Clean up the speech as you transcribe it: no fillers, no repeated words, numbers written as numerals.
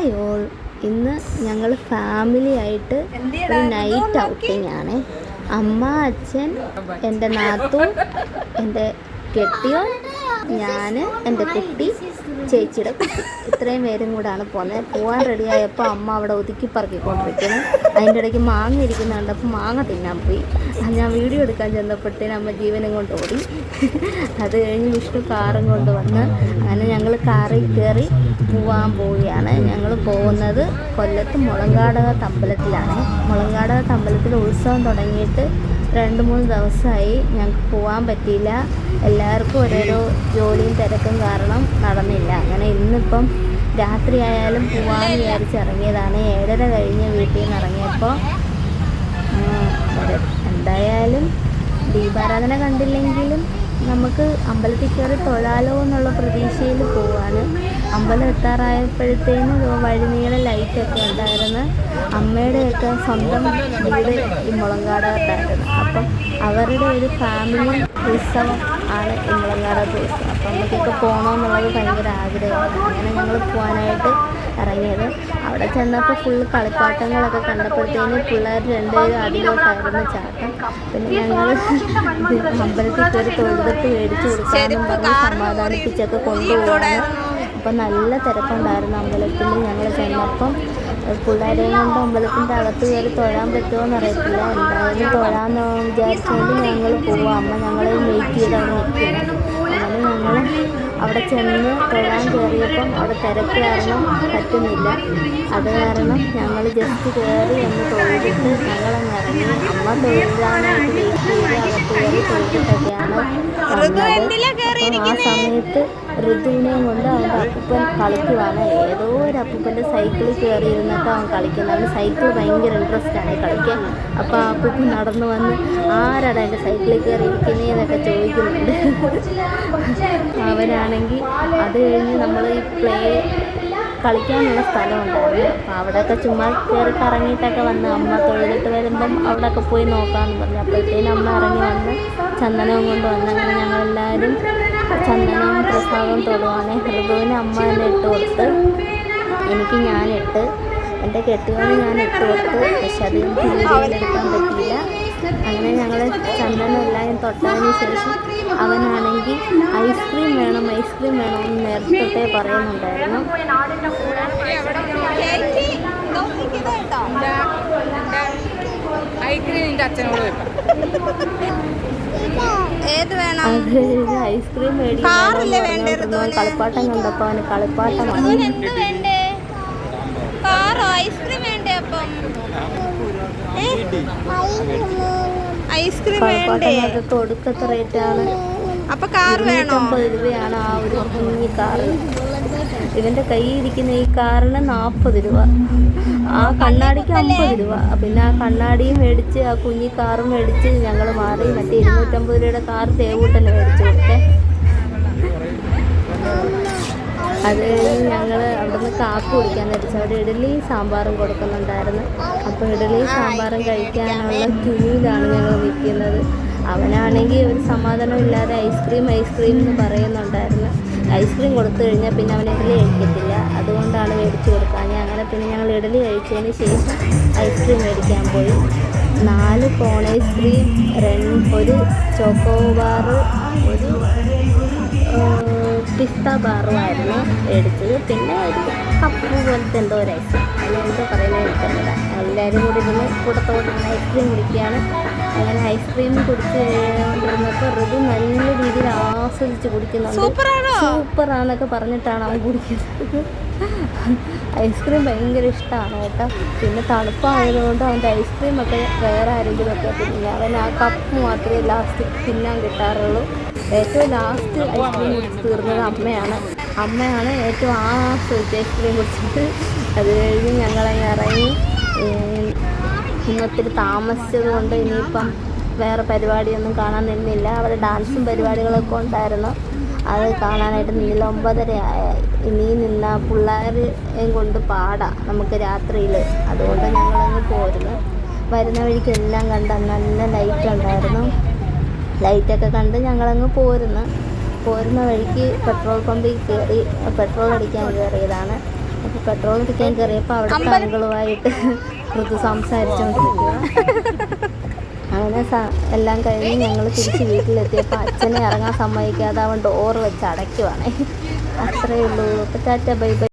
Hi all, ഇന്ന് ഞങ്ങൾ family ആയിട്ട് ഒരു നൈറ്റ് ഔട്ടിംഗ് ആണ്. അമ്മ, അച്ഛൻ, എൻ്റെ നാത്തു, എൻ്റെ കെട്ടിയോൻ, ഞാൻ, എൻ്റെ കുട്ടി, ചേച്ചിയുടെ കുട്ടി, ഇത്രയും പേരും കൂടാണ് പോകുന്നത്. പോകാൻ റെഡിയായപ്പോൾ അമ്മ അവിടെ ഒതുക്കി പറക്കിക്കൊണ്ടിരിക്കുന്നു. അതിൻ്റെ ഇടയ്ക്ക് മാങ്ങ ഇരിക്കുന്നുണ്ട്. അപ്പോൾ മാങ്ങ തിന്നാൻ പോയി. ഞാൻ വീഡിയോ എടുക്കാൻ ചെന്നപ്പോഴത്തേനും അമ്മ ജീവനും കൊണ്ട് ഓടി. അത് കഴിഞ്ഞ് വിഷ്ണു കാറും കൊണ്ട് വന്ന് അങ്ങനെ ഞങ്ങൾ കാറിൽ കയറി പോവാൻ പോവുകയാണ്. ഞങ്ങൾ പോകുന്നത് കൊല്ലത്ത് മുളങ്കാടകത്ത് അമ്പലത്തിലാണ്. മുളങ്കാടകത്ത് അമ്പലത്തിൽ ഉത്സവം തുടങ്ങിയിട്ട് 2-3 ദിവസമായി. ഞങ്ങൾക്ക് പോകാൻ പറ്റിയില്ല. എല്ലാവർക്കും ഓരോരോ ജോലിയും തിരക്കും കാരണം നടന്നില്ല. അങ്ങനെ ഇന്നിപ്പം രാത്രിയായാലും പോകാമെന്ന് വിചാരിച്ചിറങ്ങിയതാണ്. 7:30 കഴിഞ്ഞ് വീട്ടിൽ നിന്ന് ഇറങ്ങിയപ്പോൾ എന്തായാലും ദീപാരാധന കണ്ടില്ലെങ്കിലും നമുക്ക് അമ്പലത്തിൽ കയറി തൊഴാലോ എന്നുള്ള പ്രതീക്ഷയിൽ പോവാണ്. അമ്പലം എത്താറായപ്പോഴത്തേനും വഴിനീളെ ലൈറ്റൊക്കെ ഉണ്ടായിരുന്നു. അമ്മയുടെയൊക്കെ സ്വന്തം വീട് ഈ മുളങ്കാടകത്തായിരുന്നു. അപ്പം അവരുടെ ഒരു ഫാമിലി ഉത്സവം ആണ് ഈ മുളങ്കാടകത്ത് ഉത്സവം. അപ്പം അമ്മയ്ക്കൊക്കെ പോകണമെന്നുള്ളത് ഭയങ്കര ആഗ്രഹമാണ്. അങ്ങനെ ഞങ്ങൾ പോകാനായിട്ട് ഇറങ്ങിയത്. അവിടെ ചെന്നപ്പോൾ ഫുള്ള് കളിപ്പാട്ടങ്ങളൊക്കെ കണ്ടപ്പോഴത്തേനും പിള്ളേർ 2 പേരും അതിലോട്ടായിരുന്നു ചാട്ടം. പിന്നെ ഞങ്ങൾ അമ്പലത്തിൽ കയറി തൊഴുതിട്ട് മേടിച്ച് കൊടുക്കാമെന്നും പറഞ്ഞ് സമാധാനിപ്പിച്ചൊക്കെ കൊണ്ടുപോകാൻ. അപ്പം നല്ല തിരക്കുണ്ടായിരുന്നു അമ്പലത്തിൽ. ഞങ്ങൾ ചെന്നപ്പം പിള്ളേരെയും കൊണ്ട് അമ്പലത്തിൻ്റെ അകത്ത് കയറി തൊഴാൻ പറ്റുമോ എന്നറിയത്തില്ല. എന്തായാലും തൊഴാമെന്ന് വിചാരിച്ചുകൊണ്ട് ഞങ്ങൾ പോവാം. അമ്മ ഞങ്ങളെ വെയിറ്റ് ചെയ്ത് അവിടെ നിൽക്കുന്നു. അങ്ങനെ ഞങ്ങൾ അവിടെ ചെന്ന് തൊഴാൻ കയറിയപ്പം അവിടെ തിരക്ക് കാരണം പറ്റുന്നില്ല. അത് കാരണം ഞങ്ങൾ ജസ്റ്റ് കയറി ഒന്ന് തൊഴുതിട്ട് ഞങ്ങളങ്ങ് ഇറങ്ങി. അമ്മ തൊഴുതാനായിട്ട് വെയിറ്റ് ചെയ്ത് അകത്ത് കയറി തൊഴുതിട്ടൊക്കെയാണ് വന്നത്. ആ സമയത്ത് ഋതുവിനെയും കൊണ്ട് അവൻ്റെ അപ്പൂപ്പൻ കളിക്കുവാണ്. ഏതോ ഒരു അപ്പൂപ്പൻ്റെ സൈക്കിളിൽ കയറി ഇരുന്നിട്ട് അവൻ കളിക്കുന്നത്. അവന് സൈക്കിൾ ഭയങ്കര ഇൻട്രസ്റ്റാണ് കളിക്കാൻ. അപ്പോൾ ആ അപ്പൂപ്പൻ നടന്നു വന്ന് ആരാടാ എൻ്റെ സൈക്കിളിൽ കയറി ഇരിക്കുന്നതെന്നൊക്കെ ചോദിക്കുന്നുണ്ട്. അവനാണെങ്കിൽ അത് കഴിഞ്ഞ് നമ്മൾ ഈ കളിക്കാനുള്ള സ്ഥലമുണ്ടായിരുന്നു. അപ്പോൾ അവിടെയൊക്കെ ചുമ്മാ കയറി കറങ്ങിയിട്ടൊക്കെ വന്ന് അമ്മ തൊഴുതിട്ട് വരുമ്പം അവിടെയൊക്കെ പോയി നോക്കാമെന്ന് പറഞ്ഞു. അപ്പോഴത്തേനും അമ്മ ഇറങ്ങി വന്ന് ചന്ദനവും കൊണ്ട് വന്ന്. അങ്ങനെ ഞങ്ങളെല്ലാവരും ചന്ദനവും പ്രസാദവും തൊടുവാണ്. ഋതുവിന് അമ്മ തന്നെ ഇട്ട് കൊടുത്ത്, എനിക്ക് ഞാനിട്ട്, എൻ്റെ കെട്ടിയോന് ഞാൻ ഇട്ട് കൊടുത്ത്. പക്ഷെ അത് എനിക്ക് വീഡിയോയിലെടുക്കാൻ പറ്റിയില്ല. അങ്ങനെ ഞങ്ങൾ ചന്ദനം എല്ലാവരും തൊട്ടതിന് ശേഷം അവനാണെങ്കിൽ ഐസ്ക്രീം വേണം എന്ന് നേരത്തെ പറയുന്നുണ്ടായിരുന്നു. ഐസ്ക്രീം മേടിക്കാൻ കളിപ്പാട്ടം കണ്ടപ്പോൾ അവന് കളിപ്പാട്ടമാണ്. കളിപ്പാട്ടങ്ങൾക്ക് ഒടുക്കത്തെ റേറ്റാണ്. 250 രൂപയാണ് ആ ഒരു കുഞ്ഞി കാറ്. ഇവൻ്റെ കയ്യിൽ ഇരിക്കുന്ന ഈ കാറിന് 40 രൂപ, ആ കണ്ണാടിക്ക് 50 രൂപ. പിന്നെ ആ കണ്ണാടിയും മേടിച്ച് ആ കുഞ്ഞി കാറും മേടിച്ച് ഞങ്ങൾ മാറി. മറ്റേ 250 രൂപയുടെ കാർ തേവൂട്ടന് മേടിച്ച് കൊടുത്തേ. അത് കഴിഞ്ഞ് ഞങ്ങൾ അവിടുന്ന് കാപ്പി കുടിക്കാൻ തിരിച്ചു. അവിടെ ഇഡലിയും സാമ്പാറും കൊടുക്കുന്നുണ്ടായിരുന്നു. അപ്പോൾ ഇഡലിയും സാമ്പാറും കഴിക്കാനുള്ള ക്യൂവിലാണ് ഞങ്ങൾ നിൽക്കുന്നത്. അവനാണെങ്കിൽ ഒരു സമാധാനം ഇല്ലാതെ ഐസ്ക്രീം എന്ന് പറയുന്നുണ്ടായിരുന്നു. ഐസ്ക്രീം കൊടുത്തു കഴിഞ്ഞാൽ പിന്നെ അവൻ ഇഡലി കഴിക്കത്തില്ല. അതുകൊണ്ടാണ് മേടിച്ച് കൊടുക്കാൻ. അങ്ങനെ പിന്നെ ഞങ്ങൾ ഇഡലി കഴിച്ചതിന് ശേഷം ഐസ്ക്രീം മേടിക്കാൻ പോയി. 4 കോൺ ഐസ്ക്രീം, 1 ചോക്കോ ബാറ്, 1 പിസ്ത ബാറുമായിരുന്നു മേടിച്ചത്. പിന്നെ ഒരു കപ്പ് പോലത്തെ എന്തോ ഒരു ഐസ്ക്രീം, അതിനെന്തോ പറയുന്നത് എനിക്കറിയില്ല. എല്ലാവരും കൂടി ഇരുന്ന് കൂട്ടത്തോടെ ഐസ്ക്രീം കുടിക്കുകയാണ്. അങ്ങനെ ഐസ്ക്രീം കുടിച്ച് കൊണ്ടിരുന്നപ്പോൾ ഋതു നല്ല രീതിയിൽ ആസ്വദിച്ച് കുടിക്കുന്നുണ്ട്. സൂപ്പറാന്നൊക്കെ പറഞ്ഞിട്ടാണ് അവൻ കുടിക്കുന്നത്. ഐസ്ക്രീം ഭയങ്കര ഇഷ്ടമാണ് കേട്ടോ. പിന്നെ തണുപ്പായതുകൊണ്ട് അവൻ്റെ ഐസ്ക്രീമൊക്കെ വേറെ ആരെങ്കിലുമൊക്കെ തിന്നില്ല. അവൻ ആ കപ്പ് മാത്രമേ ലാസ്റ്റ് തിന്നാൻ കിട്ടാറുള്ളൂ. ഏറ്റവും ലാസ്റ്റ് ഐസ്ക്രീം കുടിച്ച് തീർന്നത് അമ്മയാണ് ഏറ്റവും ആസ്വദിച്ച് ഐസ്ക്രീം കുടിച്ചിട്ട്. അത് കഴിഞ്ഞ് ഞങ്ങളങ്ങ് ഇറങ്ങി. ഇന്നൊത്തിരി താമസിച്ചത് കൊണ്ട് ഇനിയിപ്പം വേറെ പരിപാടിയൊന്നും കാണാൻ നിന്നില്ല. അവിടെ ഡാൻസും പരിപാടികളൊക്കെ ഉണ്ടായിരുന്നു. അത് കാണാനായിട്ട് 9:30 ആയി. ഇനി നിന്ന പിള്ളേരെയും കൊണ്ട് പാടാം നമുക്ക് രാത്രിയിൽ. അതുകൊണ്ട് ഞങ്ങളങ്ങ് പോരുന്നു. വരുന്ന വഴിക്ക് എല്ലാം കണ്ട നല്ല ലൈറ്റ് ഉണ്ടായിരുന്നു. ലൈറ്റൊക്കെ കണ്ട് ഞങ്ങളങ്ങ് പോരുന്ന വഴിക്ക് പെട്രോൾ പമ്പിൽ കയറി പെട്രോൾ അടിക്കാൻ കയറിയതാണ്. അപ്പോൾ പെട്രോൾ അടിക്കാൻ കയറിയപ്പോൾ അവിടുത്തെ അങ്കിളുമായിട്ട് ഋതു സംസാരിച്ചുകൊണ്ടിരിക്കുക. അങ്ങനെ എല്ലാം കഴിഞ്ഞ് ഞങ്ങൾ തിരിച്ച് വീട്ടിലെത്തിയപ്പോൾ അച്ഛനെ ഇറങ്ങാൻ സമ്മതിക്കാതെ അവൻ ഡോറ് വെച്ച് അടയ്ക്കുവാണേ. അത്രയേ ഉള്ളൂ. അപ്പോൾ ടാറ്റ ബൈ ബൈ.